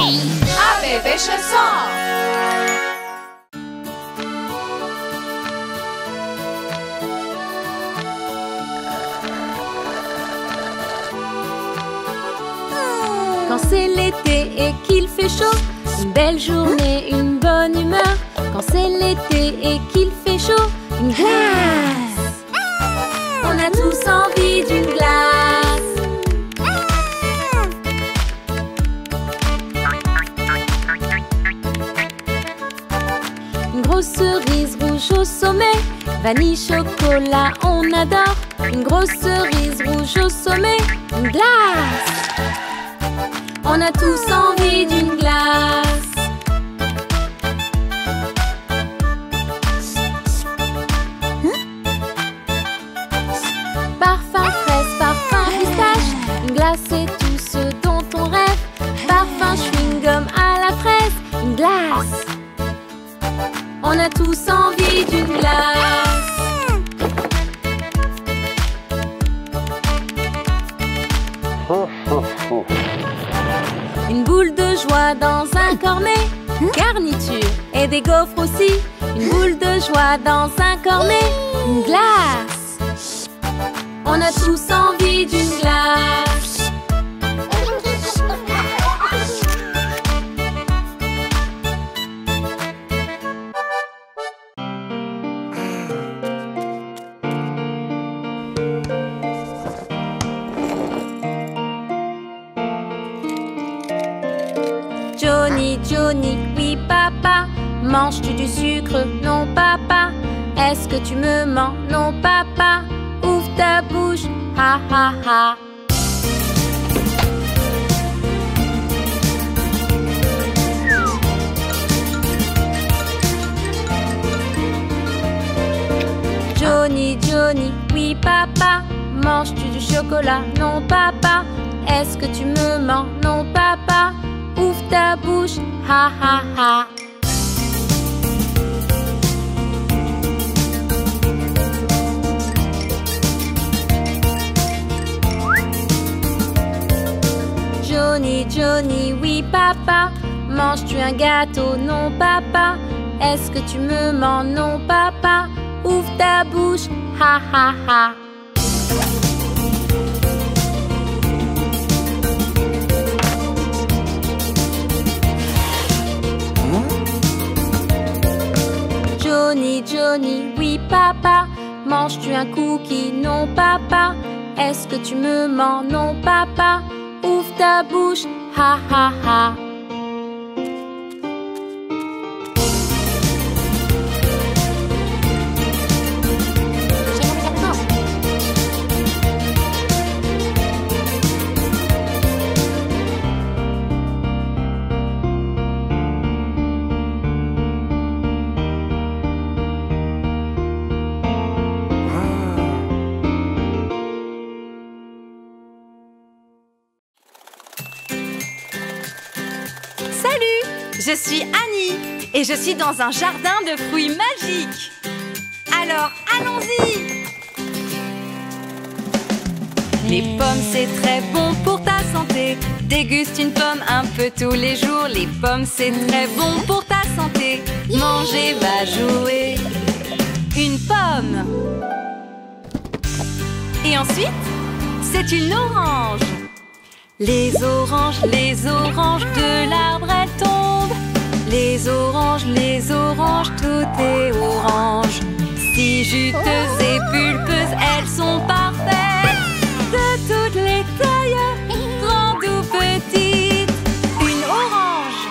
Un bébé chassant. Quand c'est l'été et qu'il fait chaud, une belle journée, une bonne humeur. Quand c'est l'été et qu'il fait chaud, une glace. On a tous envie d'une glace. Une grosse cerise rouge au sommet, vanille, chocolat, on adore. Une grosse cerise rouge au sommet, une glace. On a tous envie d'une glace. Parfum fraise, parfum pistache, une glace c'est tout ce dont on rêve. Parfum chewing-gum à la fraise, une glace. On a tous envie d'une glace. Une boule de joie dans un cornet, garniture et des gaufres aussi. Une boule de joie dans un cornet, une glace. On a tous envie d'une glace. Johnny, Johnny, oui papa. Manges-tu du sucre? Non papa. Est-ce que tu me mens? Non papa. Ouvre ta bouche, ha ha ha. Johnny, Johnny, oui papa. Manges-tu du chocolat? Non papa. Est-ce que tu me mens? Non papa. Ouvre ta bouche, ha ha ha. Johnny, Johnny, oui papa. Manges-tu un gâteau? Non papa. Est-ce que tu me mens? Non papa. Ouvre ta bouche, ha ha ha. Johnny, Johnny, oui papa. Manges-tu un cookie? Non papa. Est-ce que tu me mens? Non papa. Ouvre ta bouche, ha ha ha. Je suis Annie et je suis dans un jardin de fruits magiques. Alors, allons-y! Les pommes, c'est très bon pour ta santé. Déguste une pomme un peu tous les jours. Les pommes, c'est très bon pour ta santé. Manger, va jouer. Une pomme. Et ensuite, c'est une orange. Les oranges de l'arbre, elles tombent. Les oranges, tout est orange. Si juteuses et pulpeuses, elles sont parfaites. De toutes les tailles, grandes ou petites. Une orange.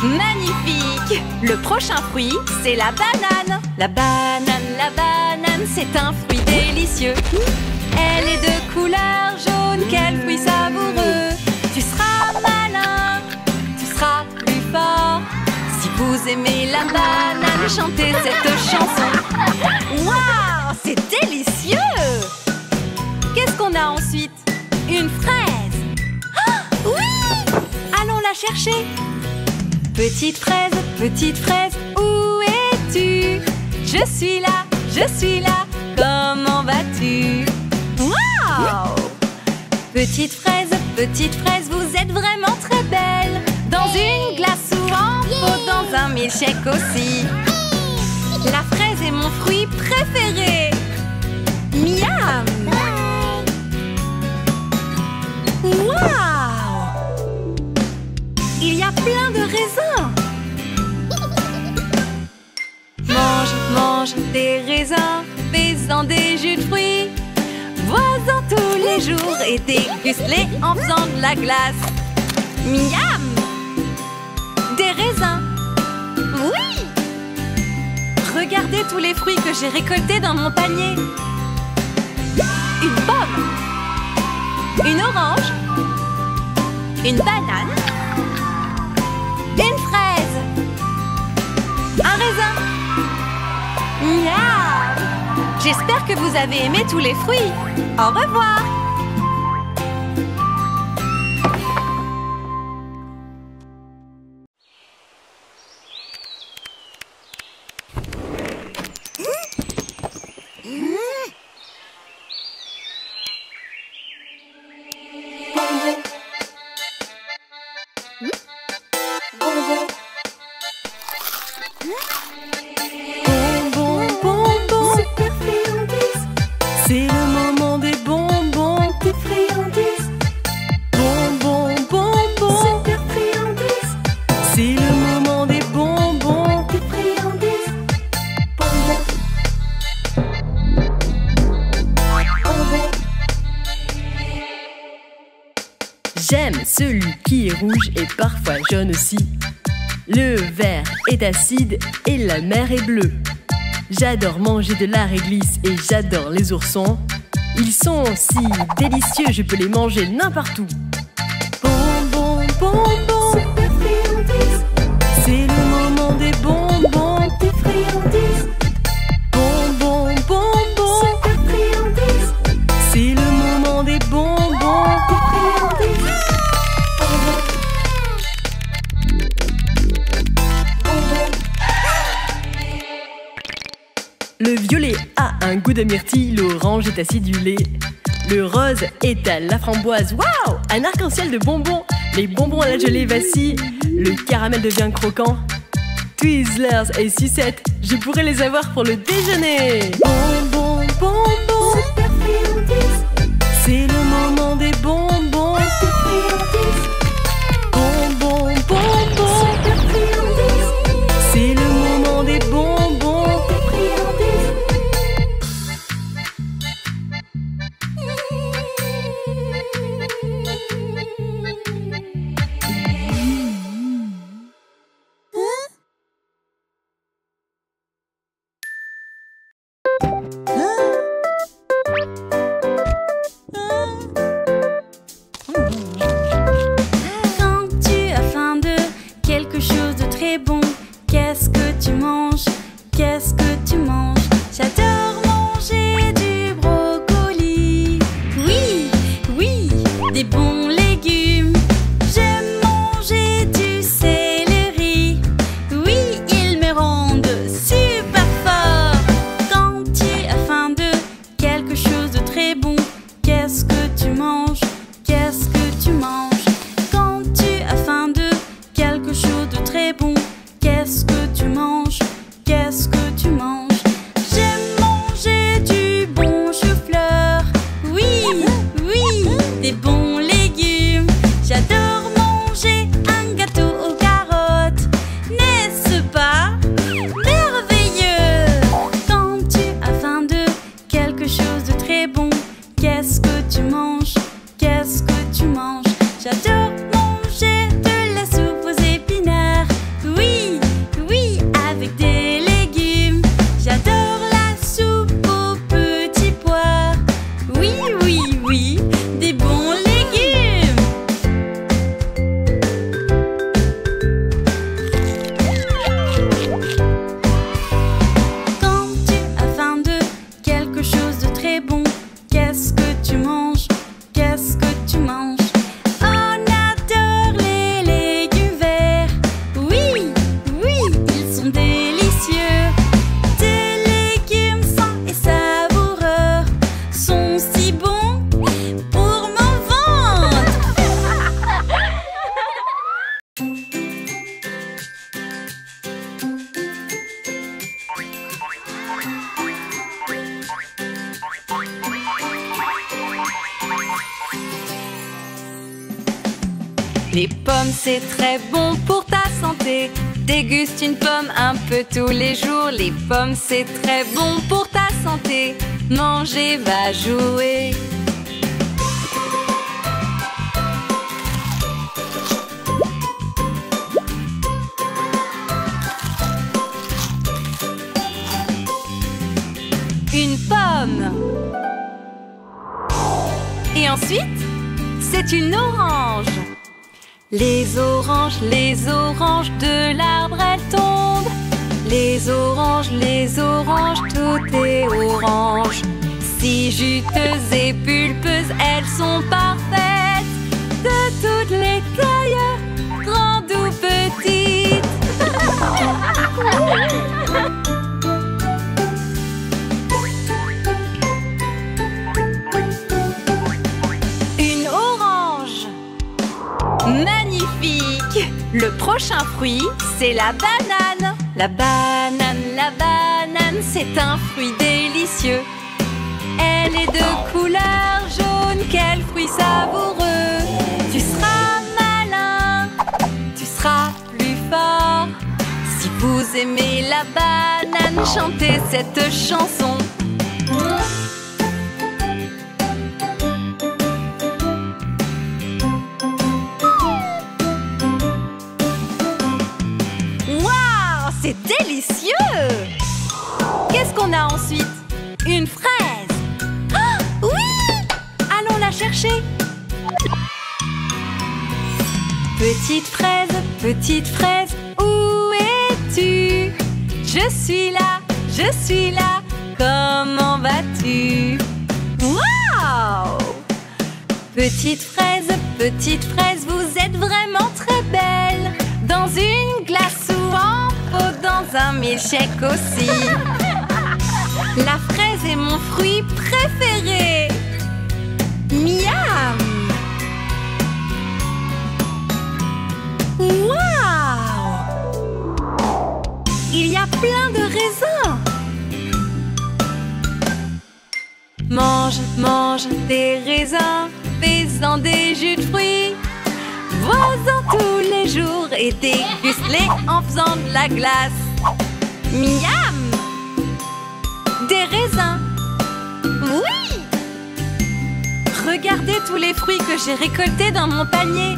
Magnifique. Le prochain fruit, c'est la banane. La banane, c'est un fruit délicieux. Elle est de couleur jaune, quel fruit savoureux. Tu seras malin, tu seras plus fort. Si vous aimez la banane, chantez cette chanson. Waouh, c'est délicieux! Qu'est-ce qu'on a ensuite? Une fraise. Ah, oui! Allons la chercher. Petite fraise, où es-tu? Je suis là, comment vas-tu? Wow! Petite fraise, vous êtes vraiment très belle. Dans milkshake aussi. La fraise est mon fruit préféré. Miam! Waouh! Il y a plein de raisins. Mange, mange des raisins, fais-en des jus de fruits. Bois-en tous les jours et déguste-les en faisant de la glace. Miam! Des raisins. Oui! Regardez tous les fruits que j'ai récoltés dans mon panier. Une pomme. Une orange. Une banane. Une fraise. Un raisin. Miam! J'espère que vous avez aimé tous les fruits. Au revoir! C'est le moment des bonbons, des friandises. Bonbons, bonbons, super friandises. C'est le moment des bonbons, des friandises. Bonbons, bonbons. J'aime celui qui est rouge et parfois jaune aussi. Le vert est acide et la mer est bleue. J'adore manger de la réglisse et j'adore les oursons. Ils sont si délicieux, je peux les manger n'importe où. Bonbons, bonbons, super friandises. C'est le moment des bonbons, des friandises. Bonbons, bonbons, super friandises. C'est le moment des bonbons, des friandises. Bonbons, bonbons. Le violet a un goût de myrtille, l'orange est acidulé. Le rose est à la framboise. Waouh! Un arc-en-ciel de bonbons. Les bonbons à la gelée vacillent. Le caramel devient croquant. Twizzlers et sucettes, je pourrais les avoir pour le déjeuner. Bonbons, bonbons, super friandises. C'est le moment des bonbons, des friandises. Bonbons, bonbons, super friandises. C'est le moment des bonbons, des friandises. Les pommes, c'est très bon pour ta santé. Déguste une pomme un peu tous les jours. Les pommes, c'est très bon pour ta santé. Manger, va jouer. Une pomme. Et ensuite, c'est une orange. Les oranges de l'arbre, elles tombent. Les oranges, tout est orange. Si juteuses et pulpeuses, elles sont parfaites. De toutes les tailles, grandes ou petites. Une orange. Magnifique! Le prochain fruit, c'est la banane. La banane, c'est un fruit délicieux. Elle est de couleur jaune, quel fruit savoureux. Tu seras malin, tu seras plus fort. Si vous aimez la banane, chantez cette chanson. Waouh, c'est délicieux! Qu'est-ce qu'on a ensuite? Une fraise. Ah, oui! Allons la chercher. Petite fraise, où es-tu? Je suis là, comment vas-tu? Waouh! Petite fraise, vous êtes vraiment très belle. Dans une glace ou en pot, dans un milkshake aussi. La fraise est mon fruit préféré. Miam! Waouh! Il y a plein de raisins. Mange des raisins, fais-en des jus de fruits. Bois-en tous les jours et déguste-les en faisant de la glace. Miam! Des raisins. Oui! Regardez tous les fruits que j'ai récoltés dans mon panier.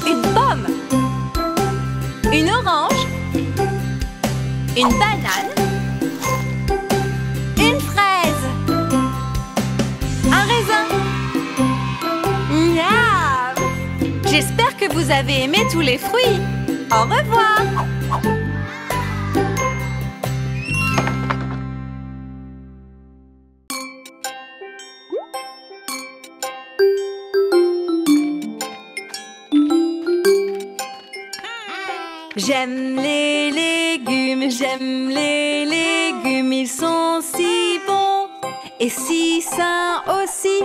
Une pomme. Une orange. Une banane. Une fraise. Un raisin. Miam! J'espère que vous avez aimé tous les fruits. Au revoir! J'aime les légumes, ils sont si bons et si sains aussi.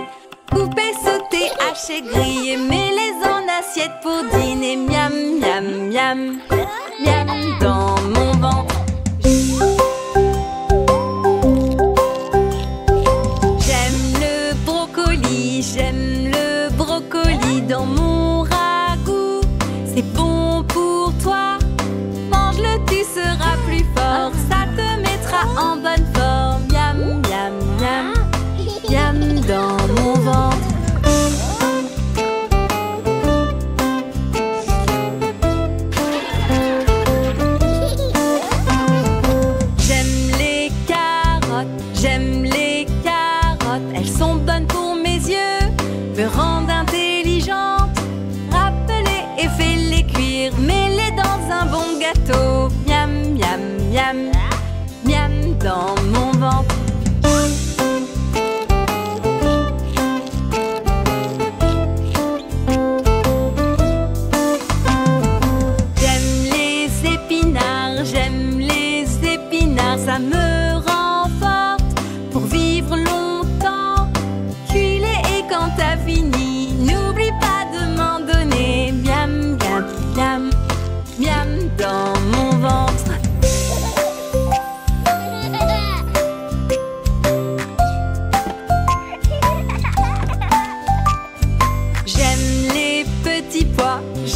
Couper, sauter, hacher, griller, mets-les en assiette pour dîner. Miam, miam, miam, miam dans mon ventre. J'aime le brocoli dans mon ragoût. C'est bon pour toi. Mange-le, tu seras plus fort. Ça te mettra en bonne forme. Miam, miam, miam, miam dans mon ventre. J'aime les carottes. Elles sont bonnes pour mes yeux, me rendent intelligente. Rappelez et fais-les cuire, mets-les dans un bon gâteau. Miam, miam, miam, miam dans mon ventre. J'aime les épinards, ça me rend forte pour vivre longtemps. Cuis-les et quand t'as fini, n'oublie pas de m'en donner. Miam, miam, miam, miam dans mon ventre.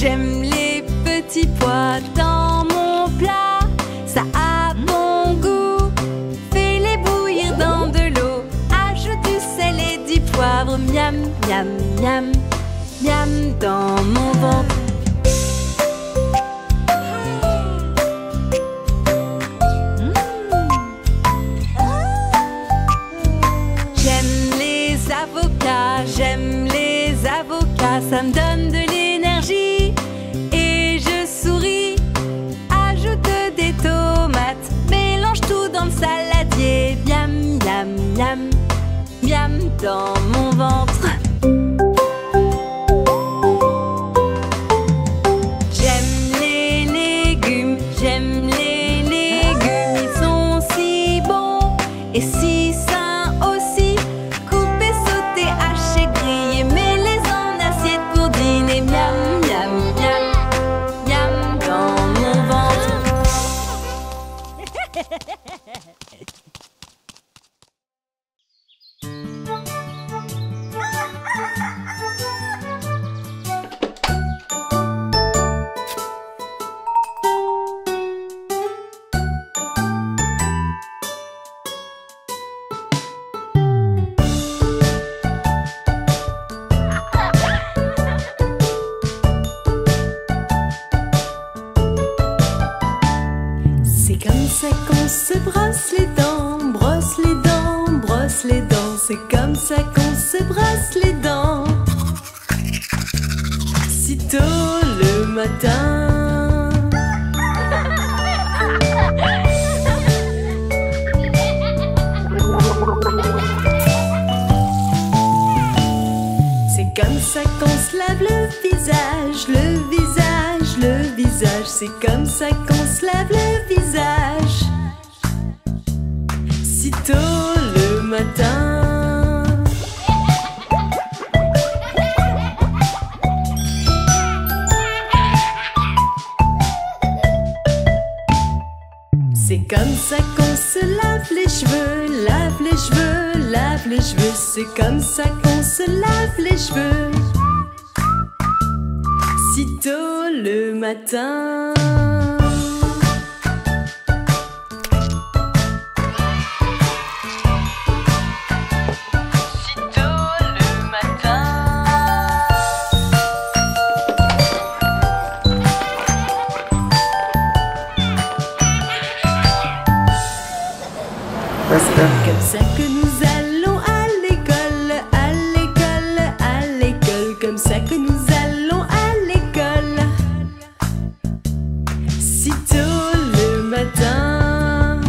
J'aime les petits pois dans mon plat. Ça a bon goût. Fais-les bouillir dans de l'eau. Ajoute du sel et du poivre. Miam, miam, miam, miam dans mon ventre. J'aime les avocats, ça me donne de l'énergie et je souris. Ajoute des tomates, mélange tout dans le saladier. Miam, miam, miam, miam dans mon ventre. J'aime les légumes, ils sont si bons et si sains aussi. Miam, miam, miam, miam dans mon ventre. C'est comme ça qu'on se brosse les dents, brosse les dents, brosse les dents. C'est comme ça qu'on se brosse les dents. Sitôt le matin. C'est comme ça qu'on se lave le visage, le visage, le visage. C'est comme ça qu'on se lave le visage. Sitôt le matin. C'est comme ça qu'on se lave les cheveux, lave les cheveux, lave les cheveux. C'est comme ça qu'on se lave les cheveux. Sitôt le matin. Comme ça que nous allons à l'école, à l'école, à l'école. Comme ça que nous allons à l'école. Sitôt le matin.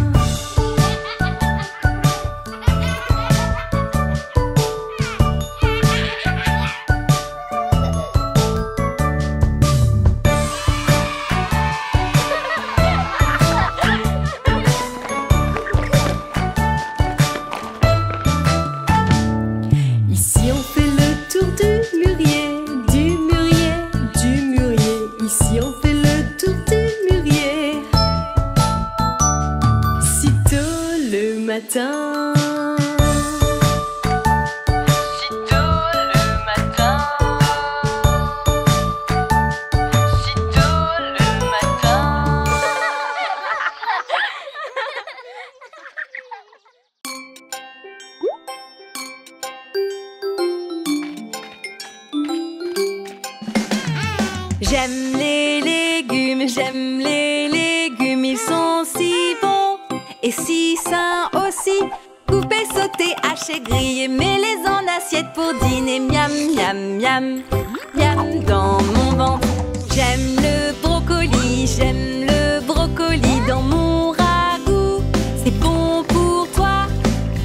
Ici on fait le tour du mûrier, du mûrier, du mûrier. Ici on fait le tour du mûrier. Sitôt le matin. J'aime les légumes, ils sont si bons et si sains aussi. Coupés, sautés, hachés, grillés, mets-les en assiette pour dîner. Miam, miam, miam, miam dans mon ventre. J'aime le brocoli dans mon ragoût. C'est bon pour toi,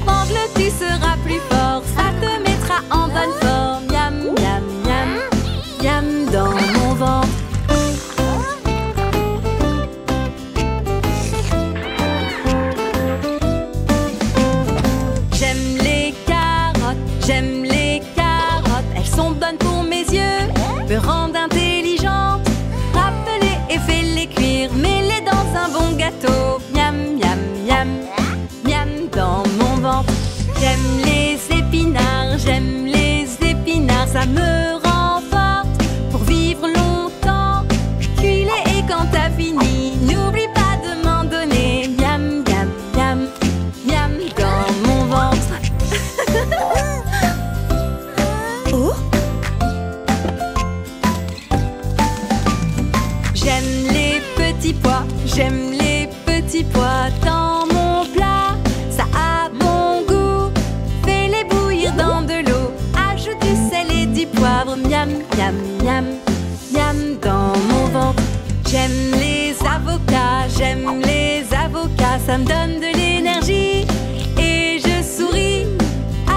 mange-le, tu seras plus fort. Ça te mettra en bonne forme. Miam, miam, miam, miam dans mon ventre. J'aime les carottes, elles sont bonnes pour mes yeux. Peut rendre J'aime les petits pois, j'aime les petits pois dans mon plat. Ça a bon goût, fais-les bouillir dans de l'eau. Ajoute du sel et du poivre, miam, miam, miam, miam dans mon ventre. J'aime les avocats, ça me donne de l'énergie. Et je souris,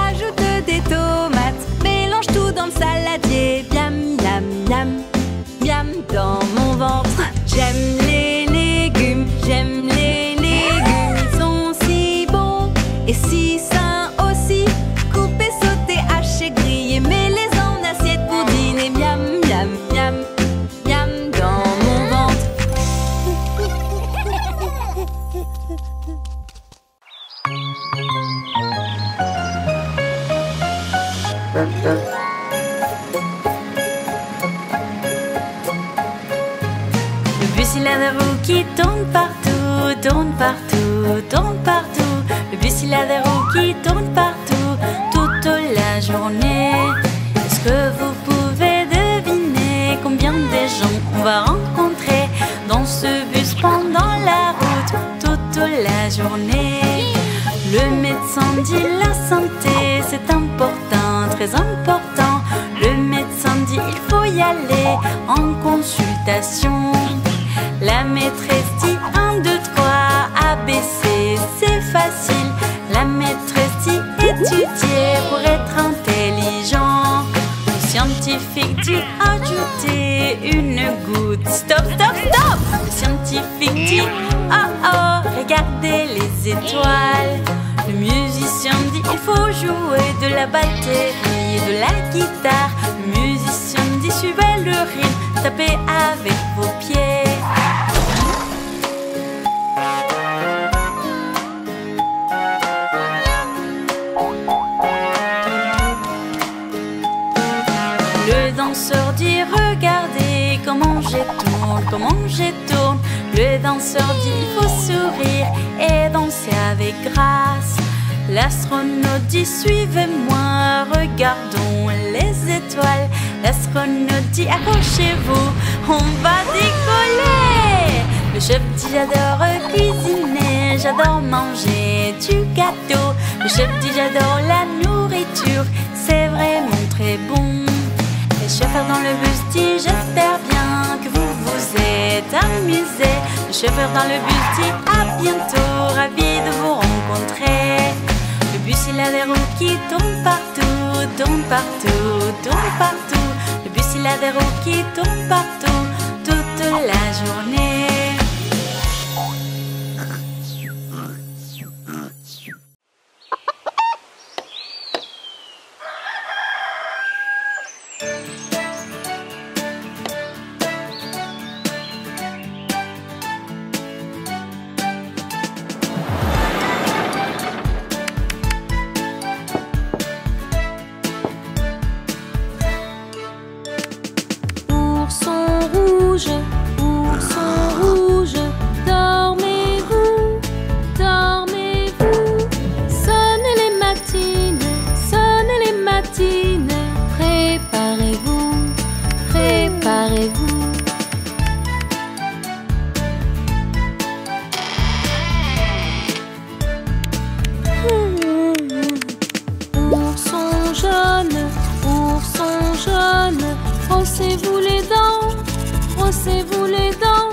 ajoute des tomates, mélange tout dans le saladier. Miam, miam, miam, miam dans mon ventre. J'aime les légumes, ils sont si bons et si sains aussi. Coupés, sautés, hachés, grillés, mets-les en assiette pour dîner. Miam, miam, miam, miam dans mon ventre. Le bus il a des roues qui tournent partout, tournent partout, tournent partout. Le bus il a des roues qui tournent partout, toute la journée. Est-ce que vous pouvez deviner combien de gens on va rencontrer dans ce bus pendant la route, toute la journée? Le médecin dit la santé, c'est important, très important. Le médecin dit il faut y aller en consultation. La maîtresse dit 1, 2, 3, ABC, c'est facile. La maîtresse dit étudier pour être intelligent. Le scientifique dit ajouter une goutte. Stop, stop, stop! Le scientifique dit oh oh, regardez les étoiles. Le musicien dit il faut jouer de la batterie et de la guitare. Le musicien dit suivez le rythme, tapez avec vos pieds. Le danseur dit regardez comment j'étourne, comment j'étourne. Le danseur dit il faut sourire et danser avec grâce. L'astronaute dit suivez-moi, regardons les étoiles. L'astronaute dit accrochez-vous, on va décoller. Le chef dit j'adore cuisiner, j'adore manger du gâteau. Le chef dit j'adore la nourriture, c'est vraiment très bon. Le chauffeur dans le bus dit j'espère bien que vous vous êtes amusés. Le chauffeur dans le bus dit à bientôt, ravi de vous rencontrer. Le bus il a des roues qui tournent partout, tournent partout, tournent partout. Le bus il a des roues qui tournent partout, toute la journée. Ourson rouge, dormez-vous, dormez-vous. Sonnez les matines, préparez-vous, préparez-vous. Ourson jaune, brossez-vous les dents, brossez-vous les dents.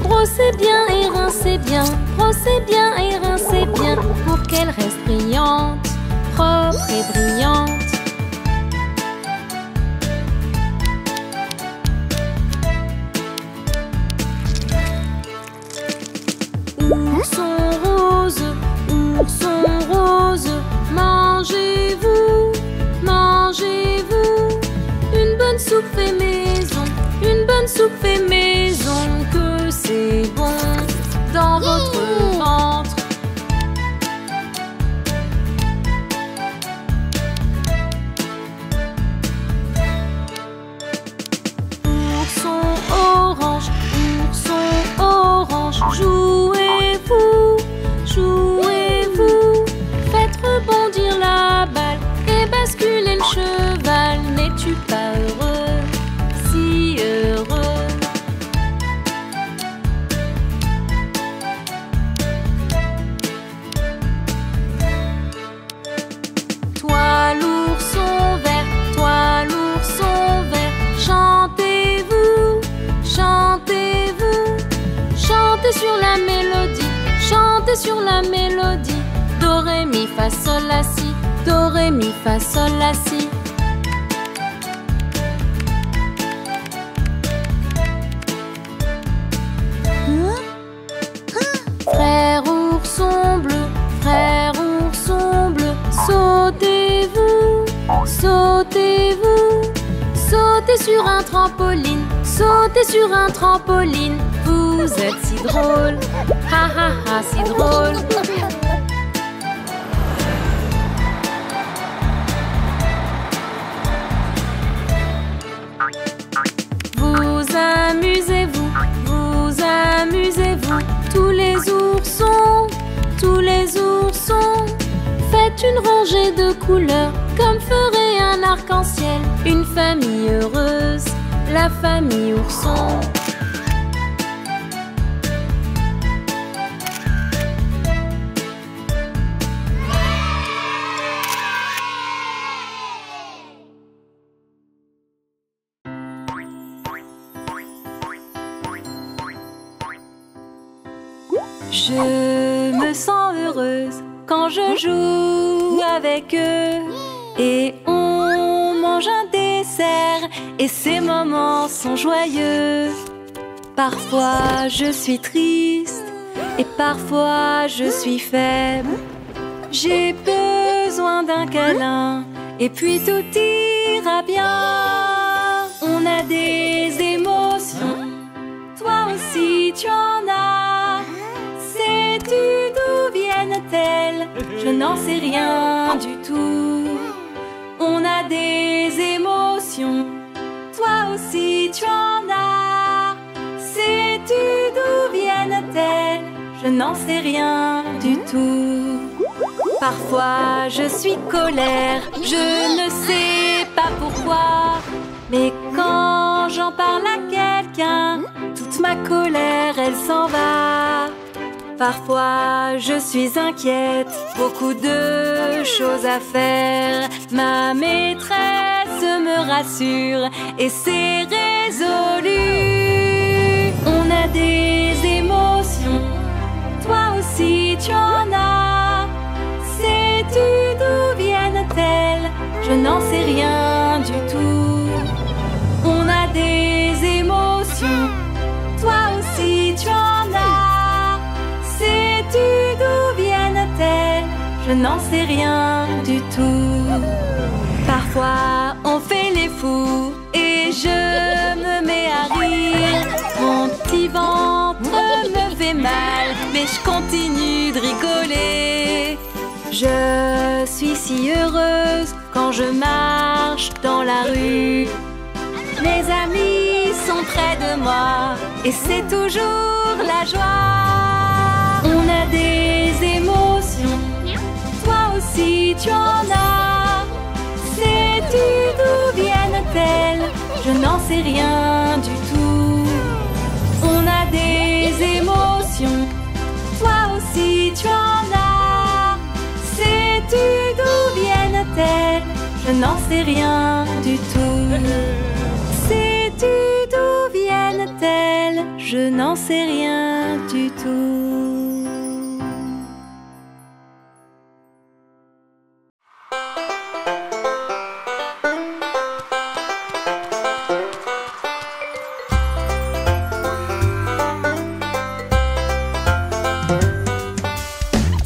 Brossez bien et rincez bien, brossez bien et rincez bien, pour qu'elles restent brillantes, propres et brillantes. Ourson rose, mangez-vous, mangez-vous. Une bonne soupe fait maison, une bonne soupe fait maison, que c'est bon dans votre ventre. Ourson orange, jouez-vous, jouez-vous. Faites rebondir la balle et basculer le cheval. N'es-tu pas heureux, si heureux? sur la mélodie. Do, ré, mi, fa, sol, la, si. Do, ré, mi, fa, sol, la, si. Frère ourson bleu, frère ourson bleu, sautez-vous, sautez-vous. Sautez sur un trampoline, sautez sur un trampoline. Vous êtes si drôle, ha ha ha, si drôle. Vous amusez-vous, vous amusez-vous. Tous les oursons, tous les oursons. Faites une rangée de couleurs comme ferait un arc-en-ciel. Une famille heureuse, la famille ourson. Je me sens heureuse quand je joue avec eux. Et on mange un dessert et ces moments sont joyeux. Parfois je suis triste et parfois je suis faible. J'ai besoin d'un câlin et puis tout ira bien. On a des émotions, toi aussi tu en as. Sais-tu d'où viennent-elles? Je n'en sais rien du tout. On a des émotions, toi aussi tu en as. Sais-tu d'où viennent-elles? Je n'en sais rien du tout. Parfois je suis colère, je ne sais pas pourquoi. Mais quand j'en parle à quelqu'un, toute ma colère elle s'en va. Parfois je suis inquiète, beaucoup de choses à faire. Ma maîtresse me rassure et c'est résolu. On a des émotions, toi aussi tu en as. Sais-tu d'où viennent-elles? Je n'en sais rien du tout. On a des émotions, toi aussi tu en as. Sais-tu d'où viennent-elles? Je n'en sais rien du tout. Parfois on fait les fous et je me mets à rire. Mon petit ventre me fait mal, mais je continue de rigoler. Je suis si heureuse quand je marche dans la rue. Mes amis sont près de moi et c'est toujours la joie. On a des émotions, toi aussi tu en as. Sais-tu d'où viennent-elles? Je n'en sais rien du tout. On a des émotions, toi aussi tu en as. Sais-tu d'où viennent-elles? Je n'en sais rien du tout. Sais-tu d'où viennent-elles? Je n'en sais rien du tout.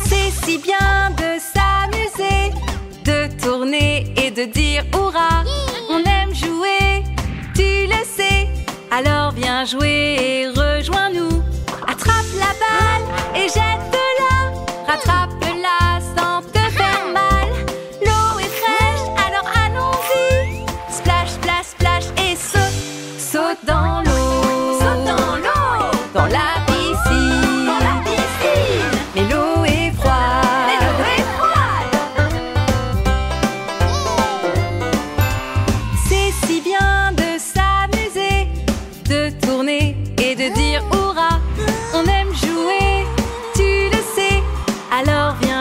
C'est si bien de s'amuser, de tourner et de dire hurrah. On aime jouer, tu le sais. Alors viens jouer et rejoins-nous. Attrape la balle et jette-la. Rattrape-la sans te faire mal. L'eau est fraîche, alors allons-y. Splash, splash, splash et saute. Saute dans l'eau. Saute dans l'eau. Dans la piscine. Dans la piscine. Mais l'eau est froide. Mais l'eau est froide. C'est si bien de s'amuser, de tourner et de dire hurrah. On aime jouer, tu le sais. Alors viens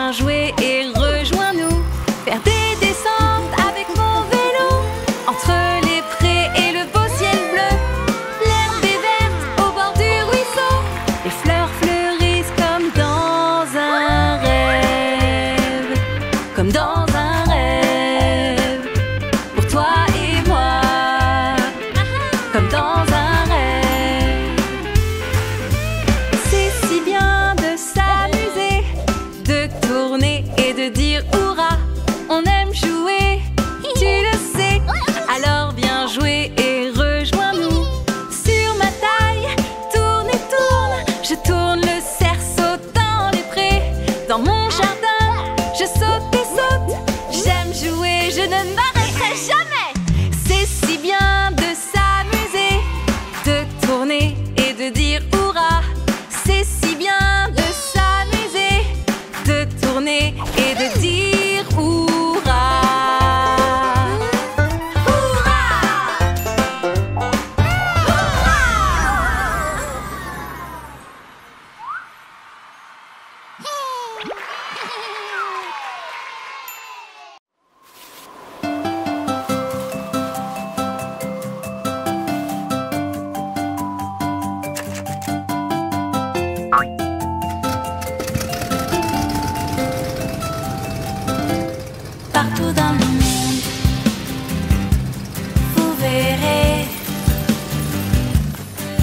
partout dans le monde. Vous verrez,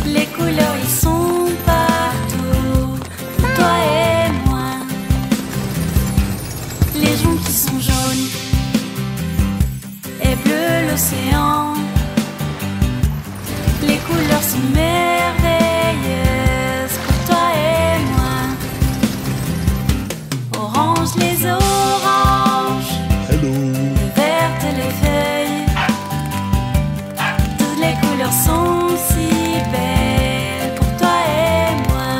les couleurs ils sont partout, toi et moi. Les joncs qui sont jaunes et bleus l'océan. Les couleurs sont merveilleuses pour toi et moi. Orange les oranges, vertes les feuilles. Toutes les couleurs sont si belles pour toi et moi.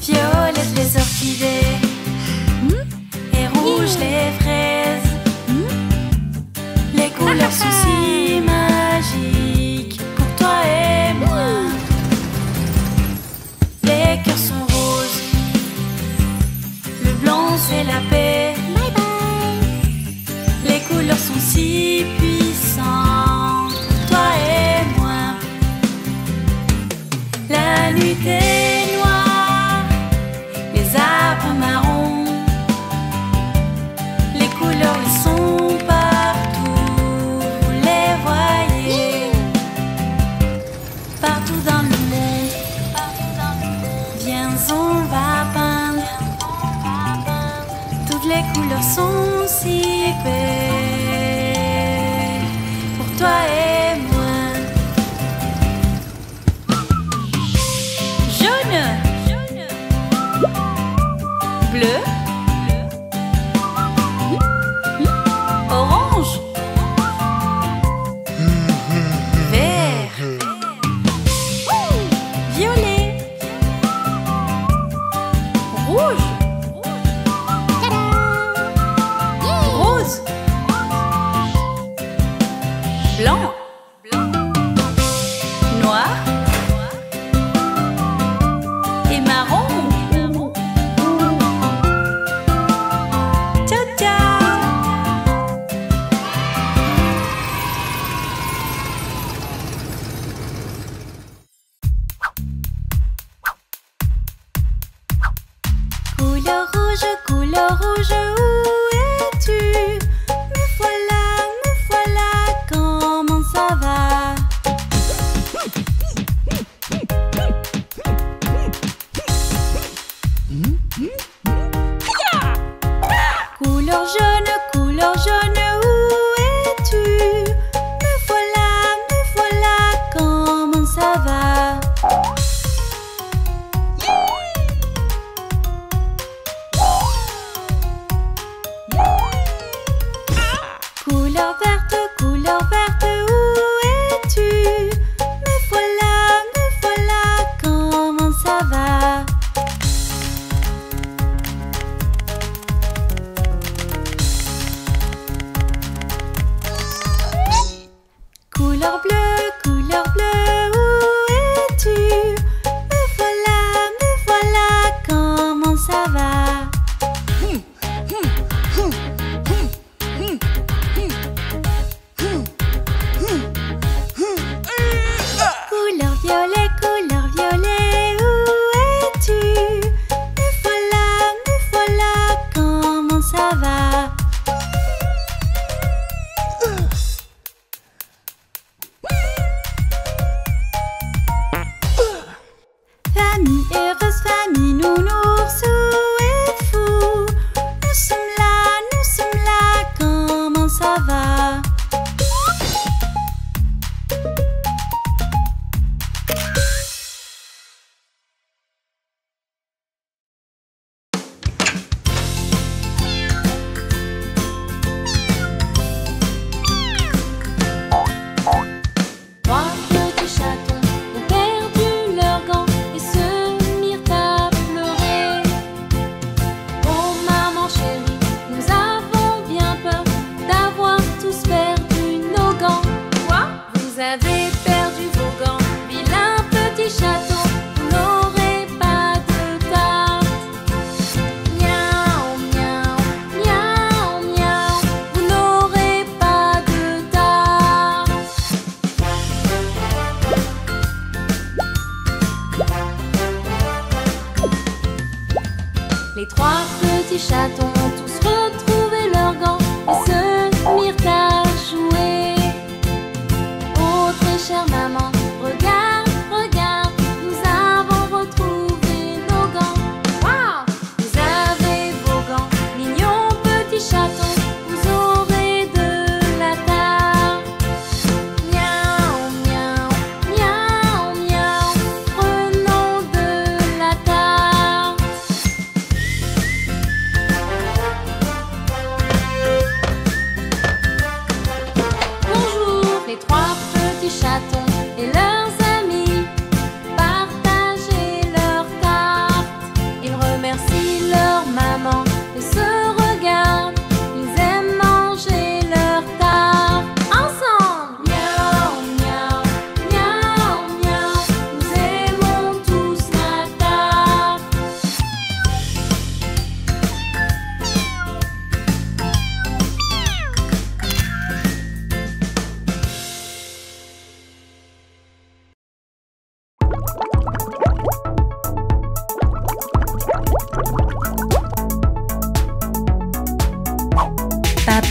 Violettes les orchidées et rouges les fraises. Les couleurs sont si magiques pour toi et moi. Les cœurs sont roses, le blanc c'est la paix. Bye bye. Les couleurs sont si puissantes pour toi et moi. La nuit est noire, les arbres marrons. Les couleurs ils sont partout, vous les voyez. Partout dans le monde, viens on va peindre. Toutes les couleurs sont si belles pour toi et moi. Jaune, bleu, orange, vert, violet, rouge, rose, blanc, noir et marron. Ciao, ciao. Couleur rouge, où es-tu? Me voilà, comment ça va? Couleur jaune, où es-tu? Me voilà, comment ça va? Couleur verte, où es-tu? Me voilà, comment ça va? Couleur bleue, où es-tu? Me voilà, comment ça va? Couleur violet, où es-tu? Me voilà, comment ça va? Famille heureuse, famille nounours, où êtes-vous? Nous sommes là, comment ça va? Trois petits chatons ont perdu leurs gants et se mirent à pleurer. Oh maman chérie, nous avons bien peur d'avoir tous perdu nos gants. Quoi? Vous avez perdu vos gants, vilain petit chaton, vous n'aurez pas de tarte. Miaou, miaou, miaou, miaou, vous n'aurez pas de tarte. Les trois petits chatons ont tous retrouvé leur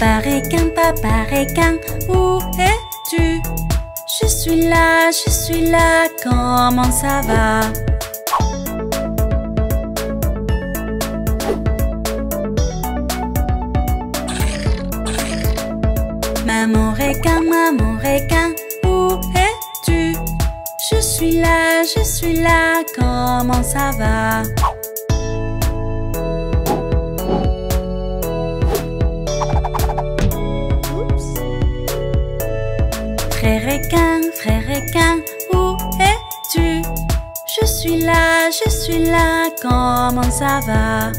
Papa requin, où es-tu? Je suis là, comment ça va? Maman requin, où es-tu? Je suis là, comment ça va? Frère requin, où es-tu? Je suis là, comment ça va?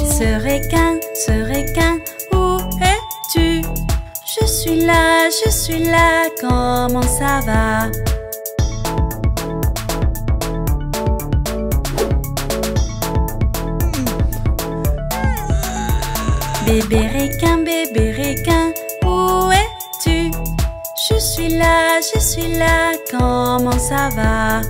Ce requin, où es-tu? Je suis là, comment ça va? Bébé requin, où es-tu? Je suis là, comment ça va?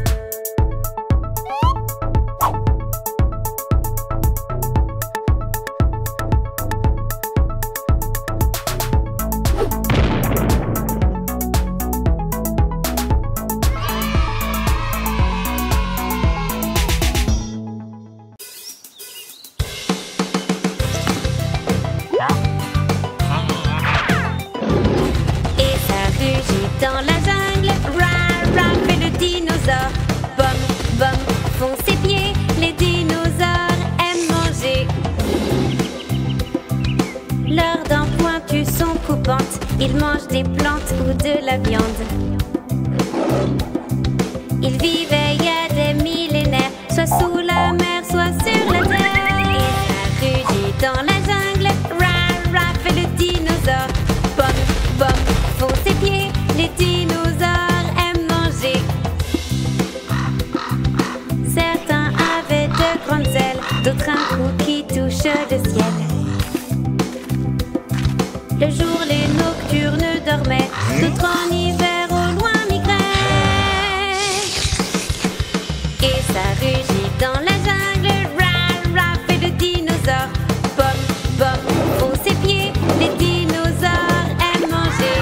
Dans la jungle, Ra fait le dinosaure. Bom font ses pieds, les dinosaures aiment manger. Leurs dents pointues sont coupantes, ils mangent des plantes ou de la viande. Ils vivaient il y a des millénaires, soit sous la mer, soit sur la terre. Et ça rugit dans la jungle, Ra fait le dinosaure. Bom font ses pieds, les dinosaures aiment manger. Certains avaient de grandes ailes, d'autres un cou qui touche le ciel. Le jour, les nocturnes dormaient, d'autres en hiver au loin migraient. Et ça rugit dans la jungle, Ra fait le dinosaure. Bom font ses pieds, les dinosaures aiment manger.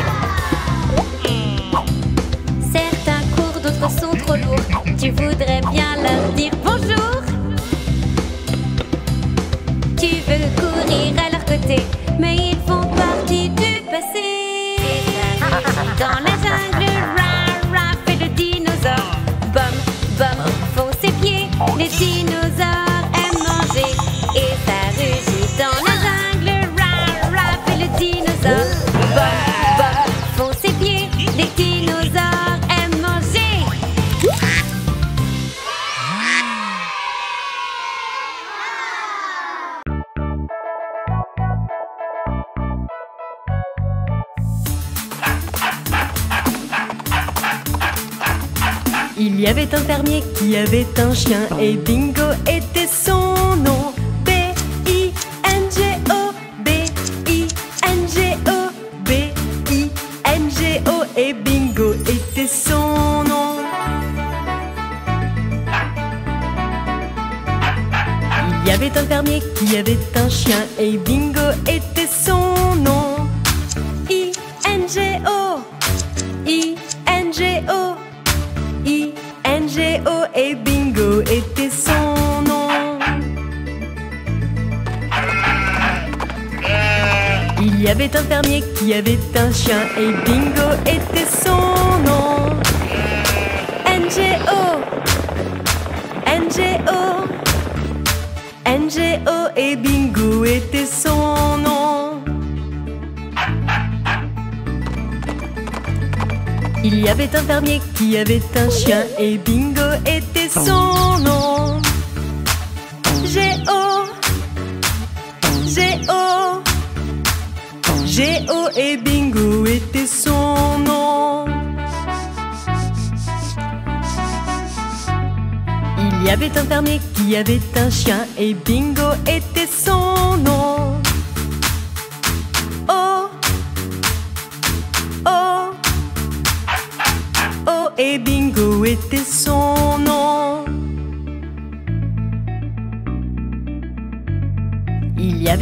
Certains courent, d'autres sont trop lourds. Tu voudrais bien leur dire bonjour. Tu veux courir à leur côté, mais ils font partie du passé. Et ça rugit dans la jungle, Ra fait le dinosaure. Bom font ses pieds, les dinosaures aiment manger. Et ça rugit dans la jungle, Ra fait le dinosaure. Bom font ses pieds, les dinosaures aiment manger. Il y avait un fermier qui avait un chien et Bingo était son nom. B-I-N-G-O, B-I-N-G-O, B-I-N-G-O et Bingo était son nom. Il y avait un fermier qui avait un chien et Bingo était son nom. I-N-G-O, I-N-G-O, I-N-G-O et Bingo était son nom. Il y avait un fermier qui avait un chien et Bingo était son nom. N-G-O, N-G-O, N-G-O et Bingo était son nom. Il y avait un fermier qui avait un chien et Bingo était son nom. G-O, G-O, G-O et Bingo était son nom. Il y avait un fermier qui avait un chien et Bingo était son nom. Oh, oh, oh et Bingo était son nom.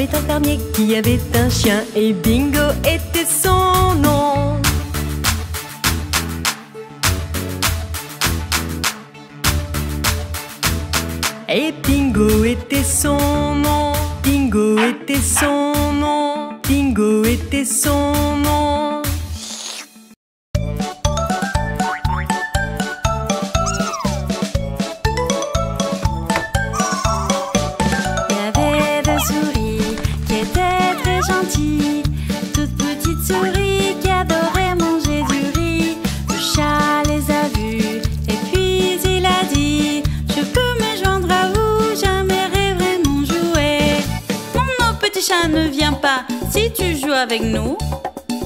avait un fermier qui avait un chien et Bingo était son nom. Et Bingo était son nom. Bingo était son nom. Bingo était son nom. Il y avait deux souris qui étaient très gentilles, toutes petites souris qui adoraient manger du riz. Le chat les a vues et puis il a dit: je peux me joindre à vous, j'aimerais vraiment jouer. Non, petit chat, ne viens pas, si tu joues avec nous,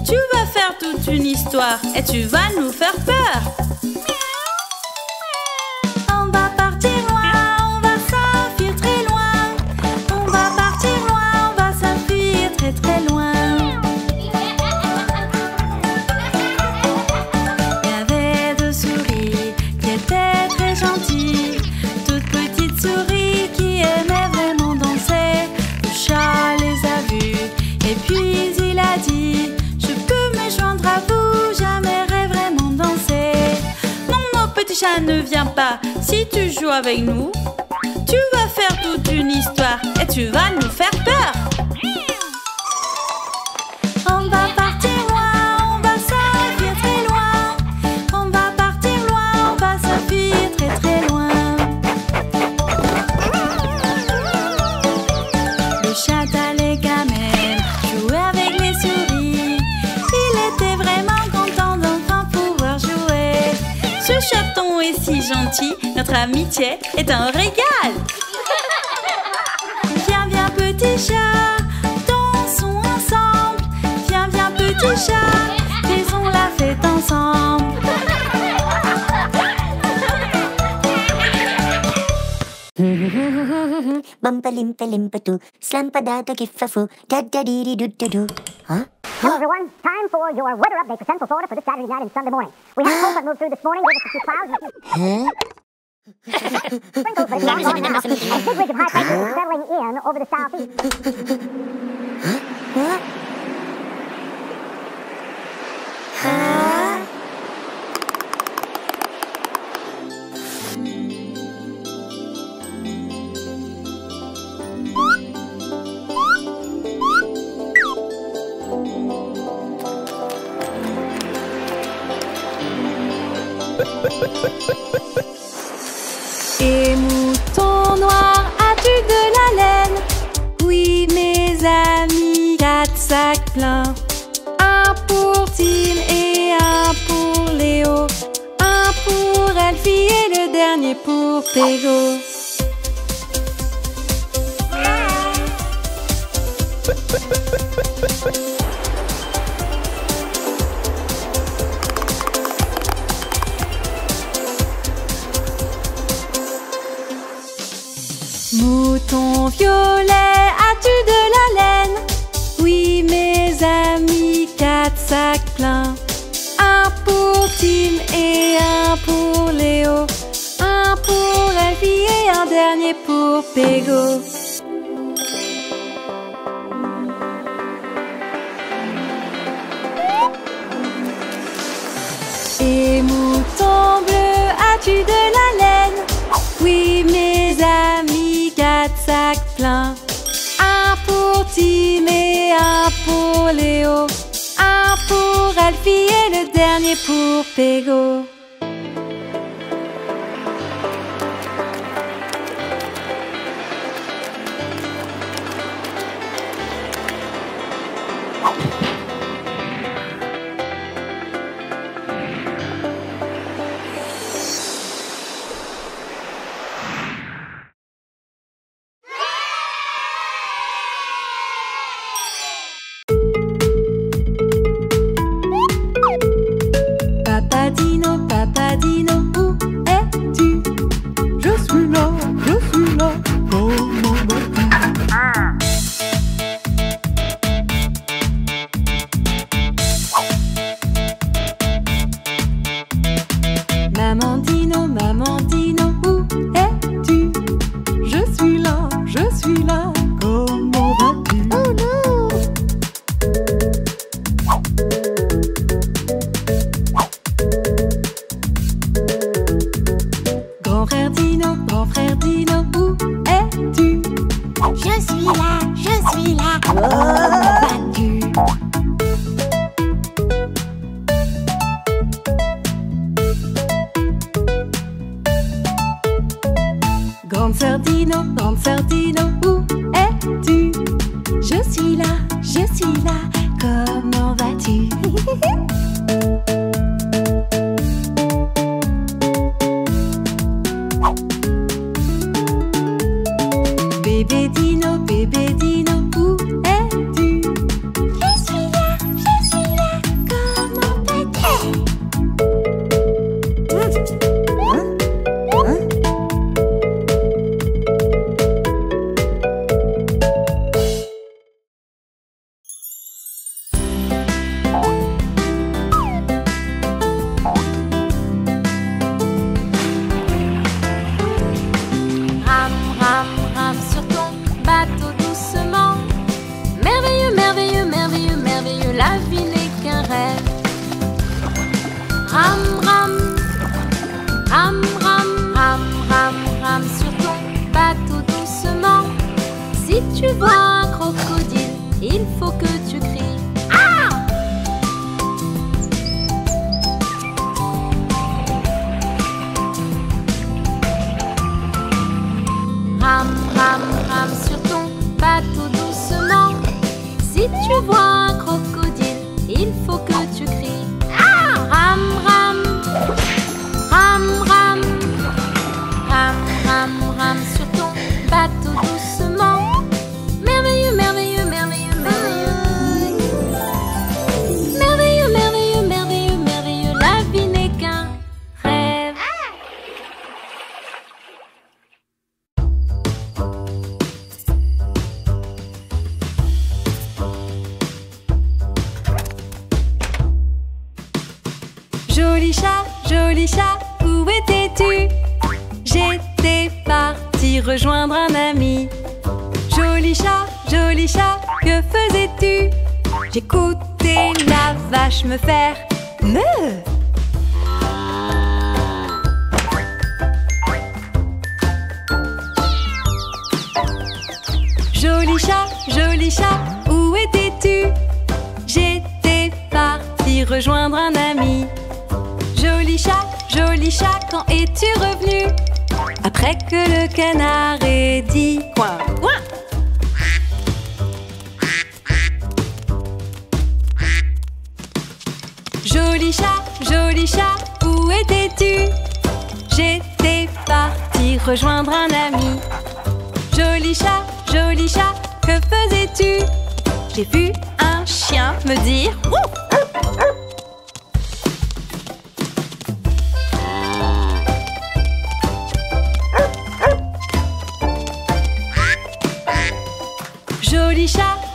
tu vas faire toute une histoire et tu vas nous faire peur. On va partir loin, on va s'enfuir très loin. On va partir loin, on va s'enfuir très très loin. Il y avait deux souris qui étaient très gentilles, toutes petites souris qui aimaient vraiment danser. Le chat les a vues et puis il a dit: je peux me joindre à vous, j'aimerais vraiment danser. Non, non, petit chat, ne viens pas, si tu joues avec nous, tu vas faire toute une histoire et tu vas nous faire peur. On va partir loin, on va s'enfuir très loin. On va partir loin, on va s'enfuir très très loin. Le chat à les gamelles jouait avec les souris. Il était vraiment content d'enfin pouvoir jouer. Ce chaton est si gentil, notre amitié est un régal. Viens, viens, petit chat, dansons ensemble. Viens, viens, petit chat, faisons la fête ensemble. Bumpa-limpa-limpa-doo, slampa-da-da-gif-a-foo, da-da-dee-dee-doo-doo-doo. Huh? Hello, everyone. Time for your weather update for Central Florida for this Saturday night and Sunday morning. We had a cold that moved through this morning, gave us a few clouds and a few sprinkles, but it's long gone now. And a big ridge of high pressure is settling in over the southeast. What? Huh? Et mouton noir, as-tu de la laine? Oui, mes amis, 4 sacs pleins. Un pour Tim et un pour Léo. Un pour Elfie et le dernier pour Pégo. Mouton violet, as-tu de la laine? Oui, mes amis, 4 sacs pleins. Un pour Tim et un pour Léo. Un pour Elfie et un dernier pour Pégo. Et mouton bleu, as-tu de la laine? Oui, mes amis, 4 sacs pleins. Un pour Tim et un pour Léo. Un pour Elfie et le dernier pour Pégo. Papa Dino battu. Grande sœur Dino, où es-tu? Je suis là, comment vas-tu? Bébé Dino, où es-tu? Je suis là, comment vas-tu? Tu vois un crocodile, il faut que tu cries. Ah! Rame, rame, rame sur ton bateau doucement. Si tu vois un crocodile, il faut que tu cries. Ah! Rame, rame, rame, rame, rame, rame, rame sur ton bateau doucement. Merveilleux, merveilleux, merveilleux, merveilleux. Merveilleux, merveilleux, merveilleux, merveilleux. La vie n'est qu'un rêve. Joli chat, où étais-tu? J'étais partie rejoindre un ami. Joli chat, que faisais-tu? J'écoutais la vache me faire meuh. Joli chat, où étais-tu? J'étais partie rejoindre un ami. Joli chat, quand es-tu revenu? Après que le canard ait dit coin, coin. Joli chat, où étais-tu? J'étais partie rejoindre un ami. Joli chat, que faisais-tu? J'ai vu un chien me dire ouf.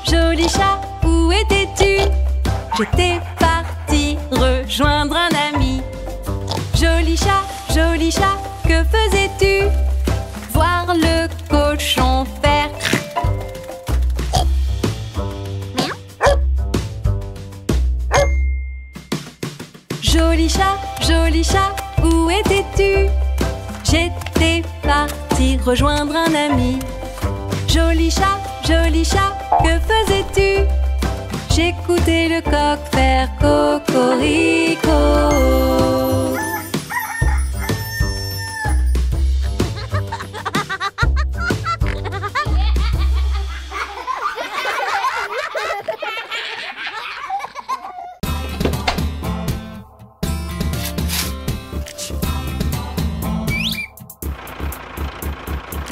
Joli chat, où étais-tu? J'étais partie rejoindre un ami. Joli chat, que faisais-tu? Voir le cochon faire. Joli chat, où étais-tu? J'étais partie rejoindre un ami. Joli chat, que faisais-tu? J'écoutais le coq faire cocorico.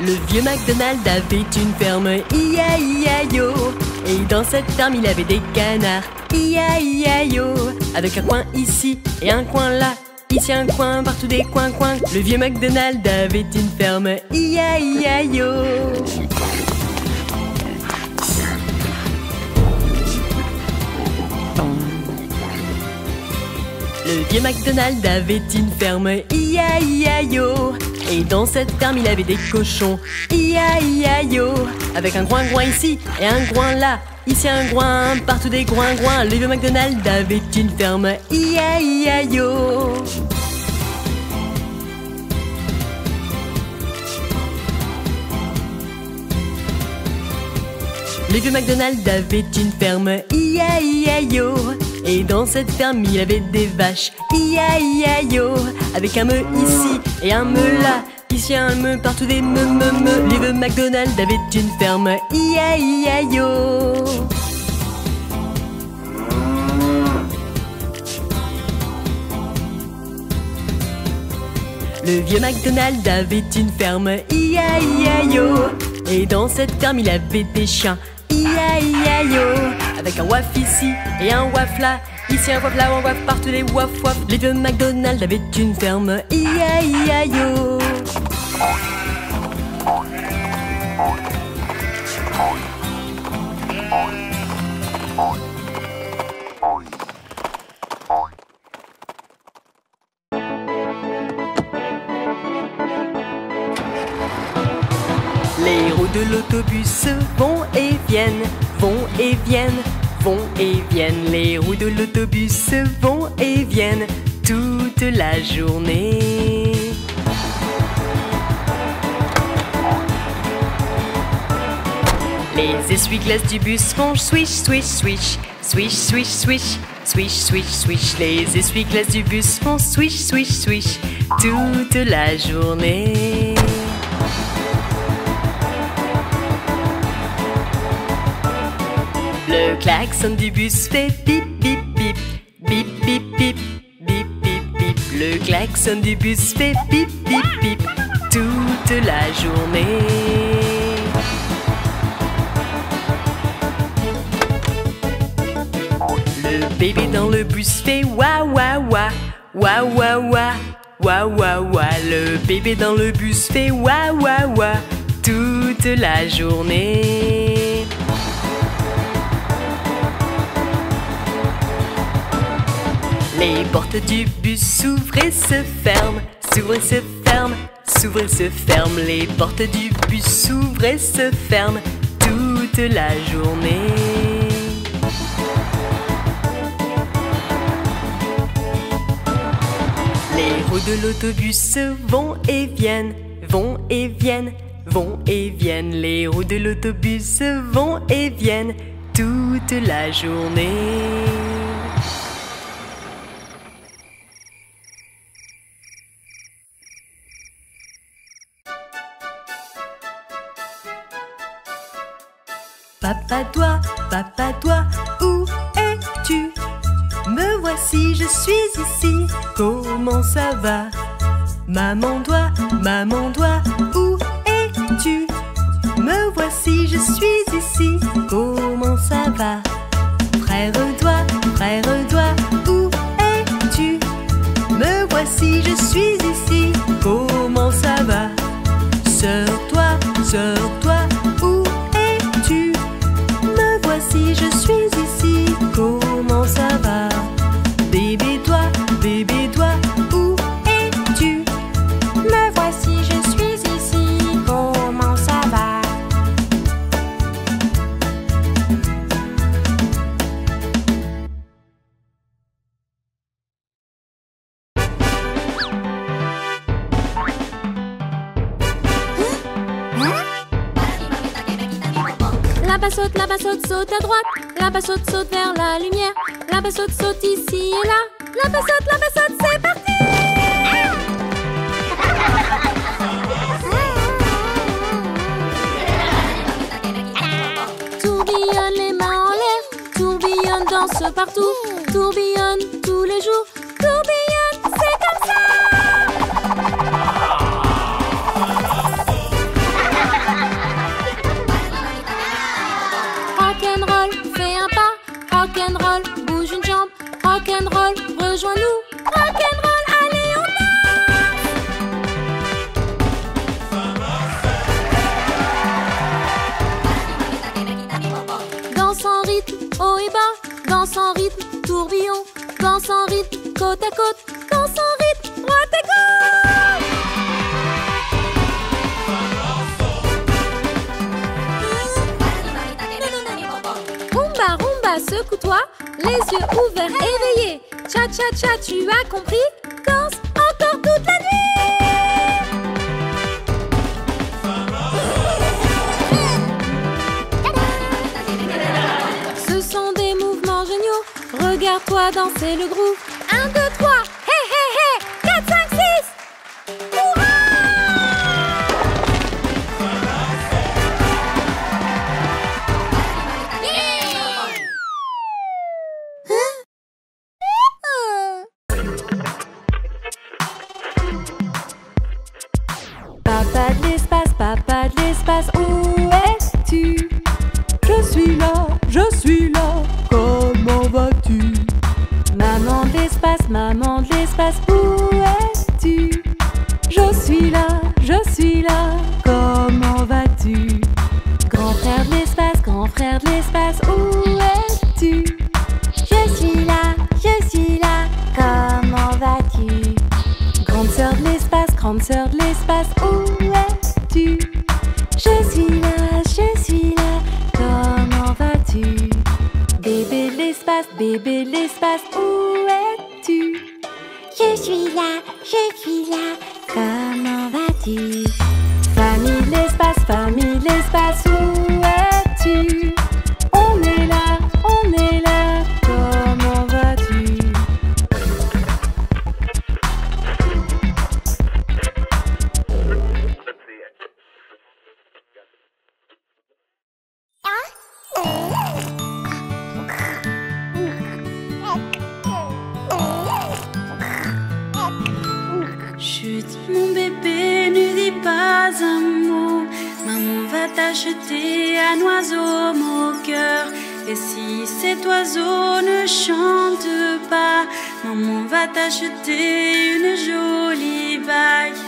Le vieux MacDonald avait une ferme, I-A-I-A-Yo. Et dans cette ferme il avait des canards, I-A-I-A-Yo. Avec un coin ici et un coin là, ici un coin, partout des coins. Le vieux MacDonald avait une ferme, I-A-I-A-Yo. Le vieux MacDonald avait une ferme, I-A-I-A-Yo. Et dans cette ferme il avait des cochons, I-A-I-A-Yo. Avec un groin ici et un groin là, ici un groin, partout des groins. Le vieux MacDonald avait une ferme, I-A-I-A-Yo. Le vieux MacDonald avait une ferme, I-A-I-A-I-O. Et dans cette ferme, il avait des vaches, I-A-I-A-I-O. Avec un me ici et un me là, ici un me, partout des me. Le vieux MacDonald avait une ferme, I-A-I-A-I-O. Le vieux MacDonald avait une ferme, I-A-I-A-I-O. Et dans cette ferme, il avait des chiens, I-A-I-A-I-O. Avec un waf ici et un waf là, ici un waf là, un waf partout des waf waf. Le vieux MacDonald avait une ferme, I-A-I-A-I-O. Les roues de l'autobus vont et viennent, vont et viennent, vont et viennent. Les roues de l'autobus vont et viennent toute la journée. Les essuie-glaces du bus font swish, swish, swish, swish, swish, swish, swish, swish, swish. Les essuie-glaces du bus font swish, swish, swish toute la journée. Le klaxon du bus fait bip, bip, bip, bip, bip, bip, bip, bip, bip. Le klaxon du bus fait bip, bip, bip toute la journée. Le bébé dans le bus fait wa wa wa, wa wa wa, wa wa wa. Le bébé dans le bus fait wa wa wa toute la journée. Les portes du bus s'ouvrent et se ferment, s'ouvrent et se ferment, s'ouvrent et se ferment. Les portes du bus s'ouvrent et se ferment toute la journée. Les roues de l'autobus vont et viennent, vont et viennent, vont et viennent. Les roues de l'autobus vont et viennent toute la journée. Papa toi, où es-tu? Me voici, je suis ici, comment ça va? Maman doigt, où es-tu? Me voici, je suis ici, comment ça va? Frère doigt, où es-tu? Me voici, je suis ici, comment ça va? Sœur toi, où es-tu? Me voici, je suis ici, comment ça va? Bébé doigt, où es-tu? Me voici, je suis ici, comment ça va? La bassotte saute à droite, la bassotte saute vers la lumière, la bassotte saute ici et là, la bassotte, c'est parti! Tourbillonne les mains en l'air, tourbillonne, danse partout, tourbillonne tous les jours, tourbillonne, c'est comme ça! Rock'n'roll, fais un pas, rock'n'roll, bouge une jambe, rock'n'roll, rejoins-nous, rock'n'roll, allez on danse! Danse en rythme, haut et bas, danse en rythme, tourbillon, danse en rythme, côte à côte, danse en rythme, droite et gauche! Rumba, rumba, secoue-toi, les yeux ouverts, éveillés. Cha, cha, cha, tu as compris? Danse encore toute la nuit! Regarde-toi danser le groove. 1, 2, 3. Hé, hé, hé. 4, 5, 6. Papa de l'espace, où es-tu? Je suis là, comment vas-tu? Maman de l'espace, où es-tu? Je suis là, comment vas-tu? Grand frère de l'espace, où es-tu? Je suis là, comment vas-tu? Grande sœur de l'espace, où es-tu? Je suis là, comment vas-tu? Bébé de l'espace, où es-tu? Je suis là, comment vas-tu? Famille de l'espace, où es-tu? On est là, comment vas-tu? Chut, mon bébé, ne dis pas un mot. Maman va t'acheter un oiseau moqueur. Et si cet oiseau ne chante pas, maman va t'acheter une jolie bague.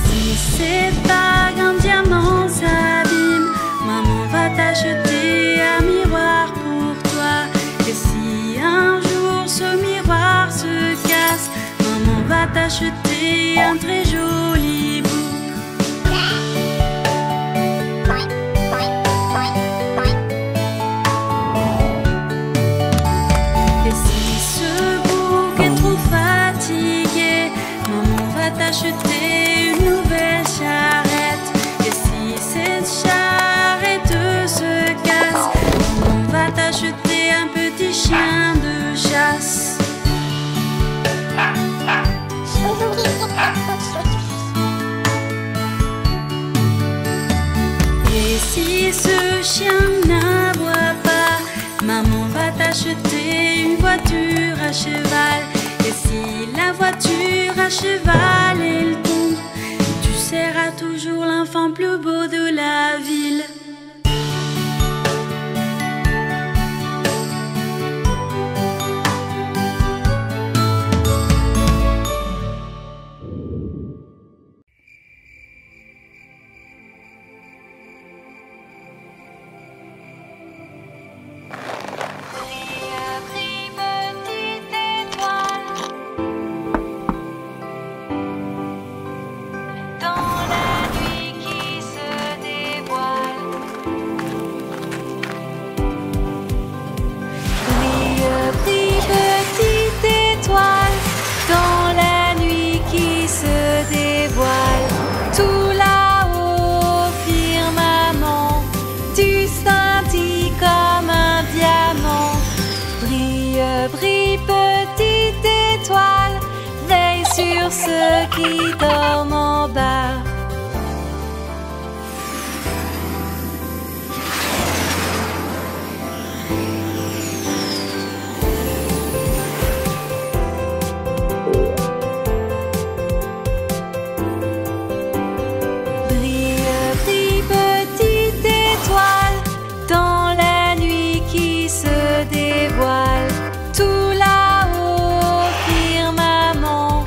Si cette bague en diamant s'abîme, maman va t'acheter un miroir pour toi. Et si un jour ce miroir se casse, maman va t'acheter un très joli bouc. Et si ce bouc est trop fatigué, maman va t'acheter une nouvelle charrette. Et si cette charrette se casse, maman va t'acheter un petit chien de chasse. Et si ce chien n'aboie pas, maman va t'acheter une voiture à cheval. Et si la voiture à cheval elle tombe, tu seras toujours l'enfant plus beau de la ville. Brille, petite étoile, veille sur ceux qui dorment en bas. Brille, petite étoile, dans la nuit qui se dévoile. Tout là-haut, firmament,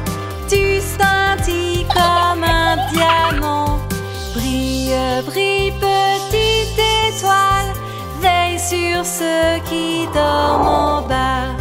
tu scintilles comme un diamant. Brille, brille, petite étoile, veille sur ceux qui dorment en bas.